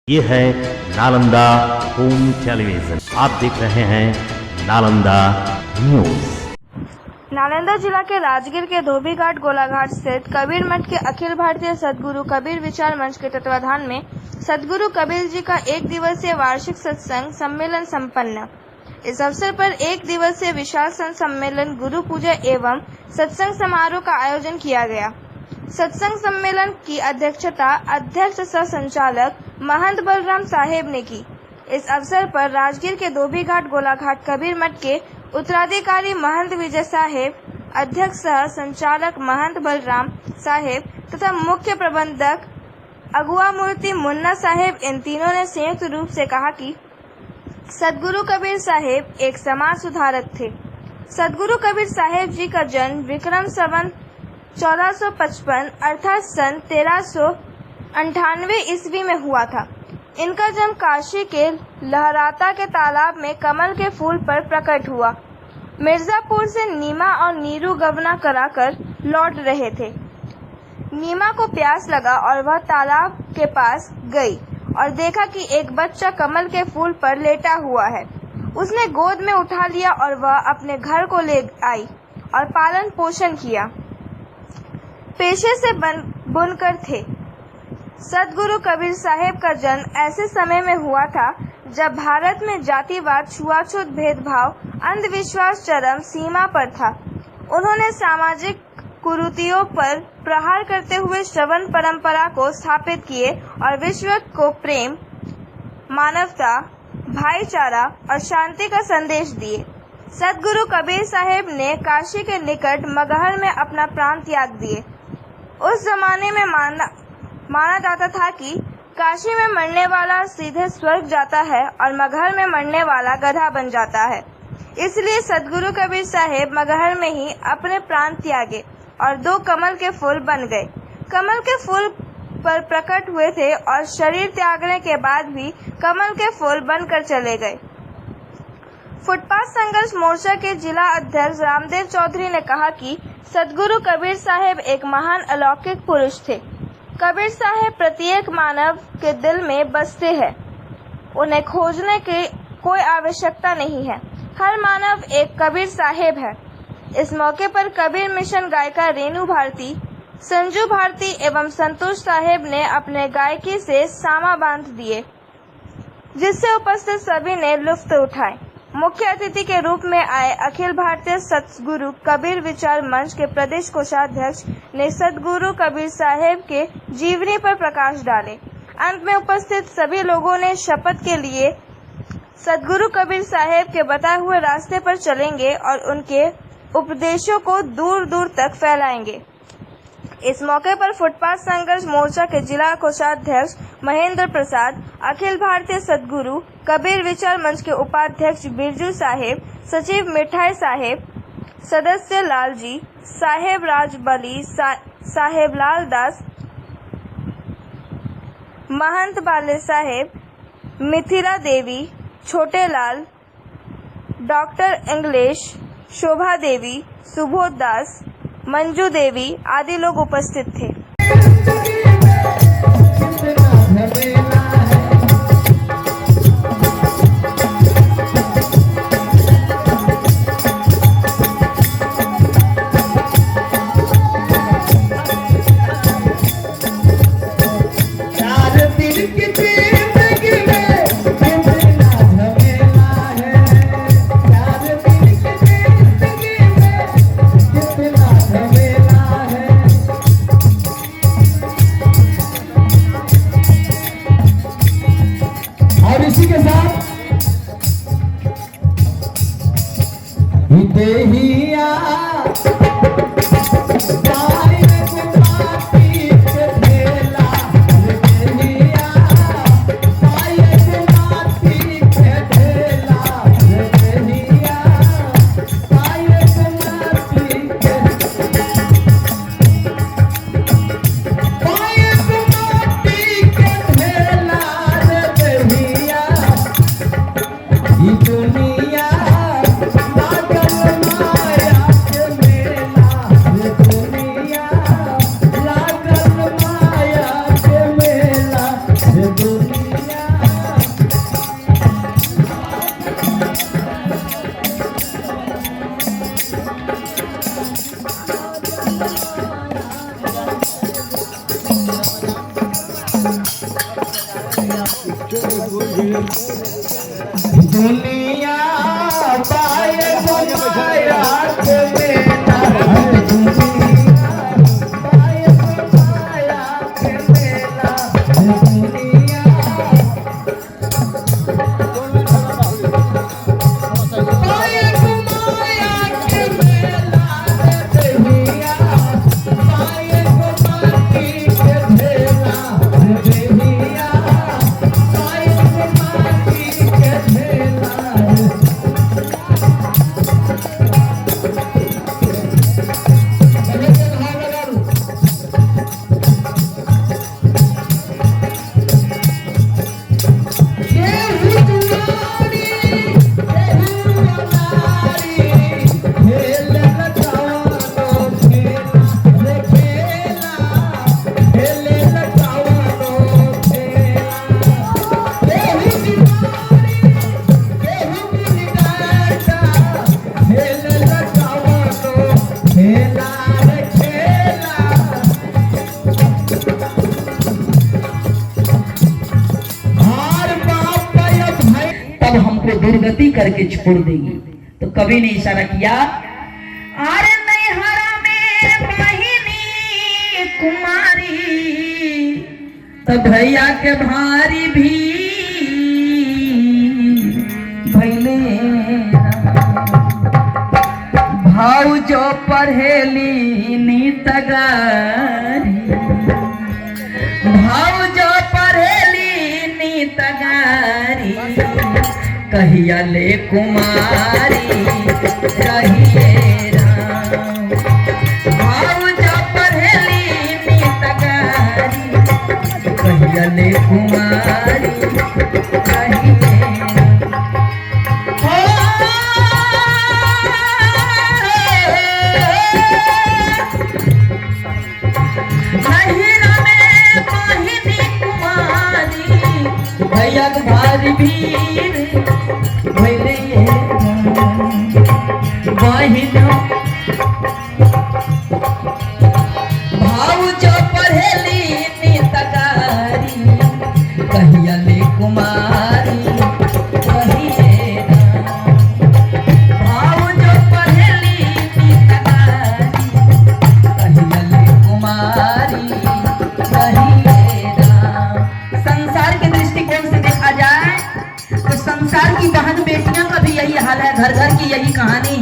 ये है Nalanda home television. आप देख रहे हैं नालंदा न्यूज। नालंदा जिला के राजगीर के धोबीघाट गोलाघाट स्थित कबीर मठ के अखिल भारतीय सदगुरु कबीर विचार मंच के तत्वाधान में सदगुरु कबीर जी का एक दिवसीय वार्षिक सत्संग सम्मेलन संपन्न। इस अवसर पर एक दिवसीय विशाल संत सम्मेलन, गुरु पूजा एवं सत्संग समारोह का आयोजन किया गया। सत्संग सम्मेलन की अध्यक्षता अध्यक्ष सह संचालक महंत बलराम साहेब ने की। इस अवसर पर राजगीर के धोबीघाट गोलाघाट कबीर मठ के उत्तराधिकारी महंत विजय साहेब, अध्यक्ष सह संचालक महंत बलराम साहेब तथा मुख्य प्रबंधक अगुआ मूर्ति मुन्ना साहेब, इन तीनों ने संयुक्त रूप से कहा कि सदगुरु कबीर साहेब एक समाज सुधारक थे। सदगुरु कबीर साहेब जी का जन्म विक्रम संवत 1455 अर्थात सन 1398 ईस्वी में हुआ था। इनका जन्म काशी के लहराता के तालाब में कमल के फूल पर प्रकट हुआ। मिर्जापुर से नीमा और नीरू गवना कराकर लौट रहे थे। नीमा को प्यास लगा और वह तालाब के पास गई और देखा कि एक बच्चा कमल के फूल पर लेटा हुआ है। उसने गोद में उठा लिया और वह अपने घर को ले आई और पालन पोषण किया। पेशे से बुनकर थे। सदगुरु कबीर साहेब का जन्म ऐसे समय में हुआ था जब भारत में जातिवाद, छुआछूत, भेदभाव, अंधविश्वास चरम सीमा पर था। उन्होंने सामाजिक कुरीतियों पर प्रहार करते हुए श्रवण परंपरा को स्थापित किए और विश्व को प्रेम, मानवता, भाईचारा और शांति का संदेश दिए। सदगुरु कबीर साहेब ने काशी के निकट मगहर में अपना प्राण त्याग दिए। उस जमाने में माना जाता था कि काशी में मरने वाला सीधे स्वर्ग जाता है और मगहर में मरने वाला गधा बन जाता है। इसलिए सदगुरु कबीर साहेब मगहर में ही अपने प्राण त्यागे और 2 कमल के फूल बन गए। कमल के फूल पर प्रकट हुए थे और शरीर त्यागने के बाद भी कमल के फूल बनकर चले गए। फुटपाथ संघर्ष मोर्चा के जिला अध्यक्ष रामदेव चौधरी ने कहा कि सदगुरु कबीर साहेब एक महान अलौकिक पुरुष थे। कबीर साहेब प्रत्येक मानव के दिल में बसते हैं। उन्हें खोजने की कोई आवश्यकता नहीं है। हर मानव एक कबीर साहेब है। इस मौके पर कबीर मिशन गायिका रेणु भारती, संजू भारती एवं संतोष साहेब ने अपने गायकी से सामा बांध दिए, जिससे उपस्थित सभी ने लुत्फ उठाए। मुख्य अतिथि के रूप में आए अखिल भारतीय सदगुरु कबीर विचार मंच के प्रदेश कोषाध्यक्ष ने सदगुरु कबीर साहेब के जीवनी पर प्रकाश डाले। अंत में उपस्थित सभी लोगों ने शपथ के लिए सदगुरु कबीर साहेब के बताए हुए रास्ते पर चलेंगे और उनके उपदेशों को दूर दूर तक फैलाएंगे। इस मौके पर फुटपाथ संघर्ष मोर्चा के जिला कोषाध्यक्ष महेंद्र प्रसाद, अखिल भारतीय सदगुरु कबीर विचार मंच के उपाध्यक्ष बिरजू साहेब, सचिव मिठाई साहेब, सदस्य लालजी साहेब, राजबली साहेब, लाल दास, महंत बाले साहेब, मिथिला देवी, छोटे लाल, डॉक्टर इंग्लिश, शोभा देवी, सुबोध दास, मंजू देवी आदि लोग उपस्थित थे। इसी के साथ देहिया दुनिया लागल माया के मेला। दुनिया पाए माया के मेला पाए माया के मेला दुनिया पाए माया के मेला दुनिया पाए माया के मेला दुनिया पाए माया के मेला तब हमको दुर्गति करके छोड़ देगी। तो कवि ने इशारा किया, अरे नैहरा में बहिनी कुमारी, तो भैया के भारी भी भैले भाव जो पढ़ेली नीत गारी, भाव जो पढ़ेली नीत गारी, कहिया ले कुमारी रहिए राम। भाव जो पढ़ेली नीत गारी, कहिया ले कुमारी रहिए भैया भारी भीर भैले बहिनो भाव जो पढ़ेली नीत गारी, कहिया ले कुमारी कहिए भाव जो पढ़ेली नीत गारी, कहिया ले कुमारी कहिए संसार के दृष्टिकोण से देखा जाए तो संसार की बहन बेटियां का भी यही हाल है, घर घर की यही कहानी।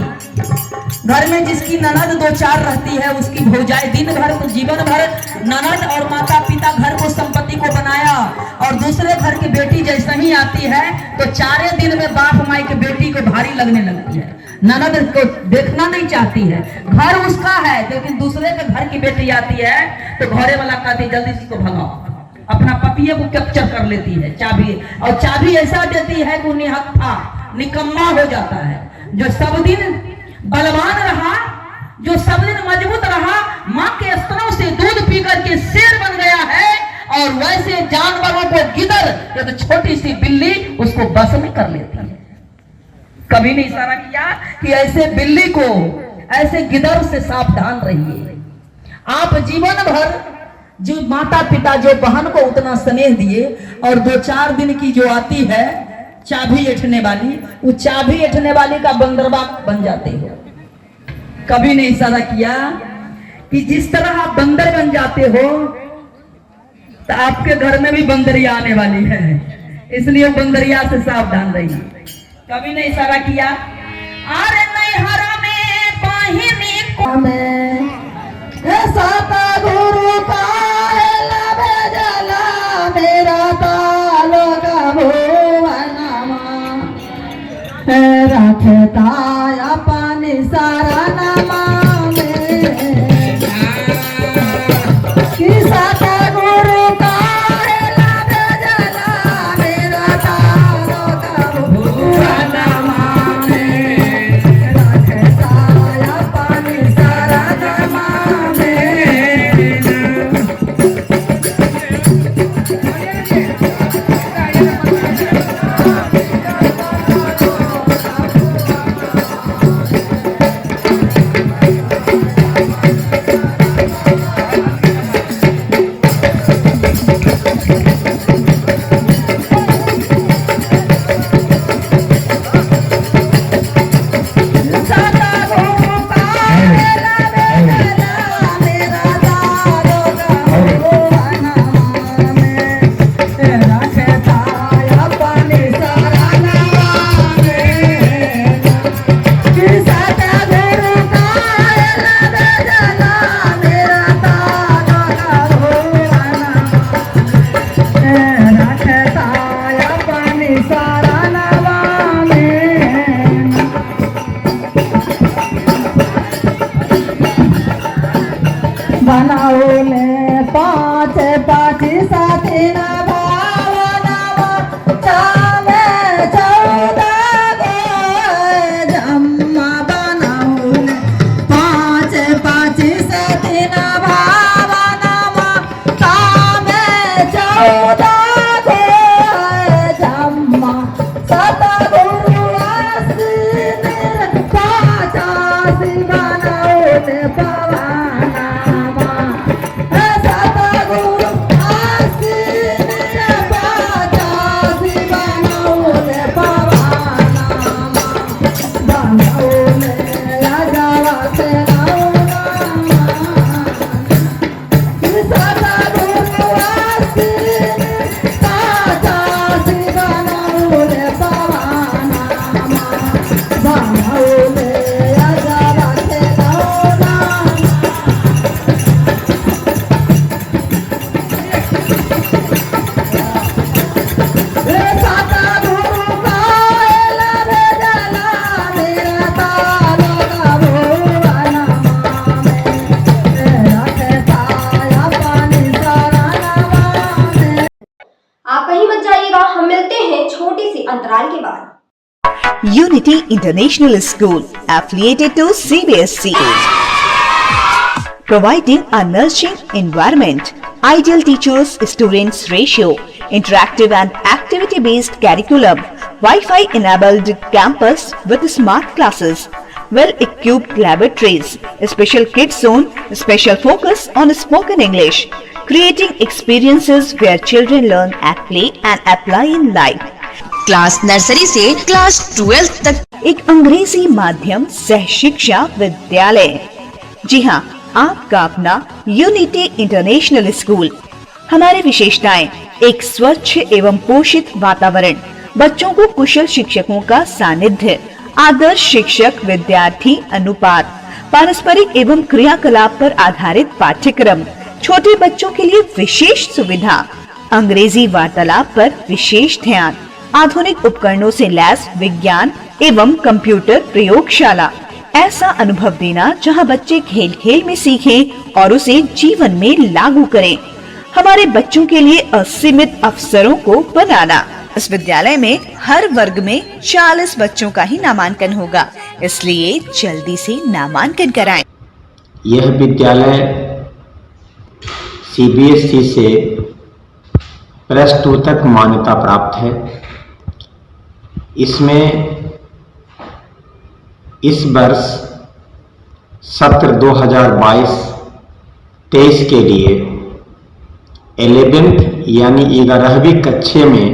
घर में जिसकी ननद दो चार रहती है, उसकी भौजाई दिन भर जीवन भर ननद और माता पिता घर को संपत्ति को बनाया, और दूसरे घर की बेटी जैसे ही आती है तो चारे दिन में बाप माई की बेटी को भारी लगने लगती है। ननद को देखना नहीं चाहती है, घर उसका है, लेकिन दूसरे के घर की बेटी आती है तो घरे वाला कहती जल्दी से इसको भगाओ, अपना पतिये को कैप्चर कर लेती है चाबी, और चाबी ऐसा देती है कि निहत्था निकम्मा हो जाता है। जो सब दिन बलवान रहा, जो सब दिन मजबूत रहा, माँ के स्तनों से दूध पी करके शेर बन गया है, और वैसे जानवरों को गिदड़ या तो छोटी सी बिल्ली उसको बस में कर लेती है। कवि ने इशारा किया कि ऐसे बिल्ली को, ऐसे गिदड़ से सावधान रहिए। आप जीवन भर जो माता पिता जो बहन को उतना स्नेह दिए, और दो चार दिन की जो आती है चाबी ऐठने वाली, वो चाबी ऐठने वाली का बंदरबा बन जाते हो। कवि ने इशारा किया कि जिस तरह आप बंदर बन जाते हो, तो आपके घर में भी बंदरिया आने वाली है, इसलिए बंदरिया से सावधान रहिए। कवि ने इशारा किया, अरे नैहरा में बहिनी को में साता गुरु का भेजला मेरा तालो का भुवनमा रखता अपन सारा नामा में कि साता गुरु का भेजला मेरा तालो का भुवनमा रखता अपन सारा नामा मत जाइएगा, हम मिलते हैं छोटी सी अंतराल के बाद। Unity International School, affiliated to CBSE, providing a nurturing environment, ideal teachers students ratio, interactive and activity based curriculum, Wi-Fi enabled campus with smart classes, well equipped laboratories, special kids zone, special focus on spoken English, creating experiences where children learn at play and apply in life. Class nursery से class 12 तक एक अंग्रेजी माध्यम सह शिक्षा विद्यालय। जी हाँ, आपका अपना यूनिटी इंटरनेशनल स्कूल। हमारी विशेषताएं: एक स्वच्छ एवं पोषित वातावरण, बच्चों को कुशल शिक्षकों का सानिध्य, आदर्श शिक्षक विद्यार्थी अनुपात, पारस्परिक एवं क्रियाकलाप पर आधारित पाठ्यक्रम, छोटे बच्चों के लिए विशेष सुविधा, अंग्रेजी वार्तालाप पर विशेष ध्यान, आधुनिक उपकरणों से लैस विज्ञान एवं कंप्यूटर प्रयोगशाला। ऐसा अनुभव देना जहां बच्चे खेल खेल में सीखें और उसे जीवन में लागू करें। हमारे बच्चों के लिए असीमित अवसरों को बनाना। इस विद्यालय में हर वर्ग में 40 बच्चों का ही नामांकन होगा, इसलिए जल्दी से नामांकन कराएं। यह विद्यालय CBSE से +2 तक मान्यता प्राप्त है। इसमें इस वर्ष सत्र 2022-23 के लिए 11th यानी 11वीं कक्षा में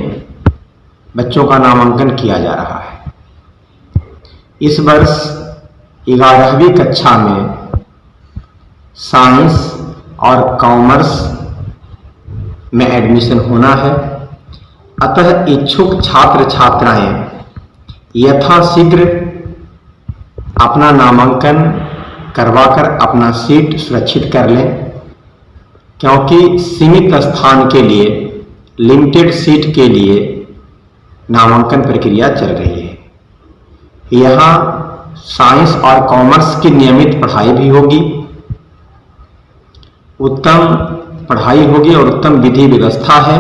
बच्चों का नामांकन किया जा रहा है। इस वर्ष 11वीं कक्षा में साइंस और कॉमर्स में एडमिशन होना है। अतः इच्छुक छात्र छात्राएं यथाशीघ्र अपना नामांकन करवाकर अपना सीट सुरक्षित कर लें, क्योंकि सीमित स्थान के लिए, लिमिटेड सीट के लिए नामांकन प्रक्रिया चल रही है। यहाँ साइंस और कॉमर्स की नियमित पढ़ाई भी होगी, उत्तम पढ़ाई होगी और उत्तम विधि व्यवस्था है।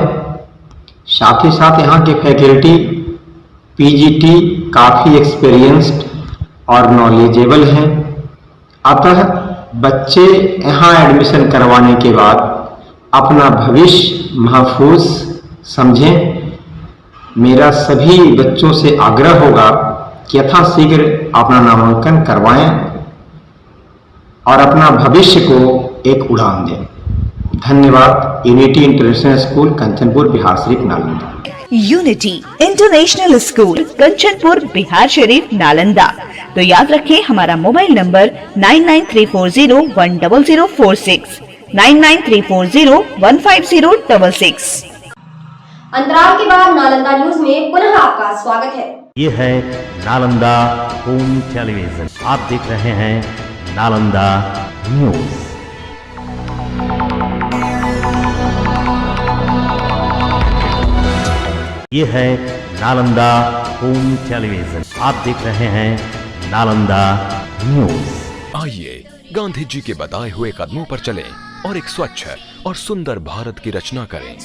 साथ ही साथ यहाँ के फैकल्टी PGT काफ़ी एक्सपीरियंस्ड और नॉलेजेबल हैं। अतः बच्चे यहाँ एडमिशन करवाने के बाद अपना भविष्य महफूज समझें। मेरा सभी बच्चों से आग्रह होगा कि यथाशीघ्र अपना नामांकन करवाएं और अपना भविष्य को एक उड़ान दें। धन्यवाद। Unity international school, Kanchanpur, Bihar Sharif, Nalanda. Unity international school, Kanchanpur, Bihar Sharif, Nalanda. तो याद रखें हमारा मोबाइल नंबर 9934010046, 9934015066। अंतराल के बाद नालंदा न्यूज में पुनः आपका स्वागत है। ये है नालंदा होम टेलीविजन। आप देख रहे हैं नालंदा न्यूज। ये है नालंदा होम टेलीविजन। आप देख रहे हैं नालंदा न्यूज। आइए गांधी जी के बताए हुए कदमों पर चलें और एक स्वच्छ और सुंदर भारत की रचना करें।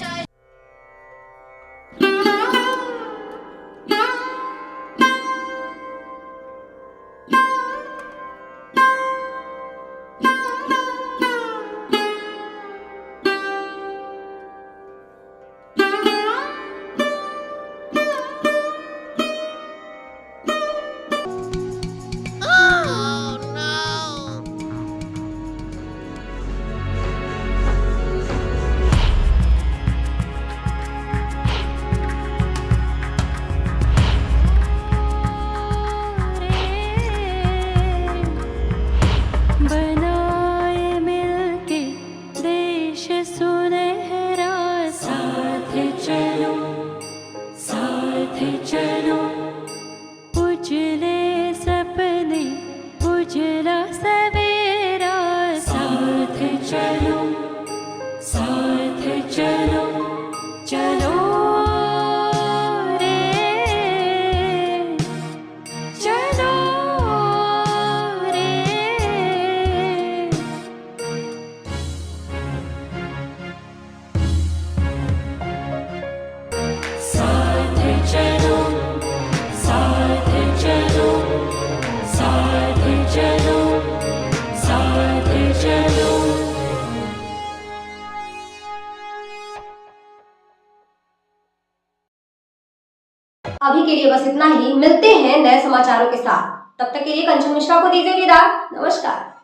के लिए बस इतना ही। मिलते हैं नए समाचारों के साथ, तब तक के लिए कंचन मिश्रा को दीजिए विदा। नमस्कार।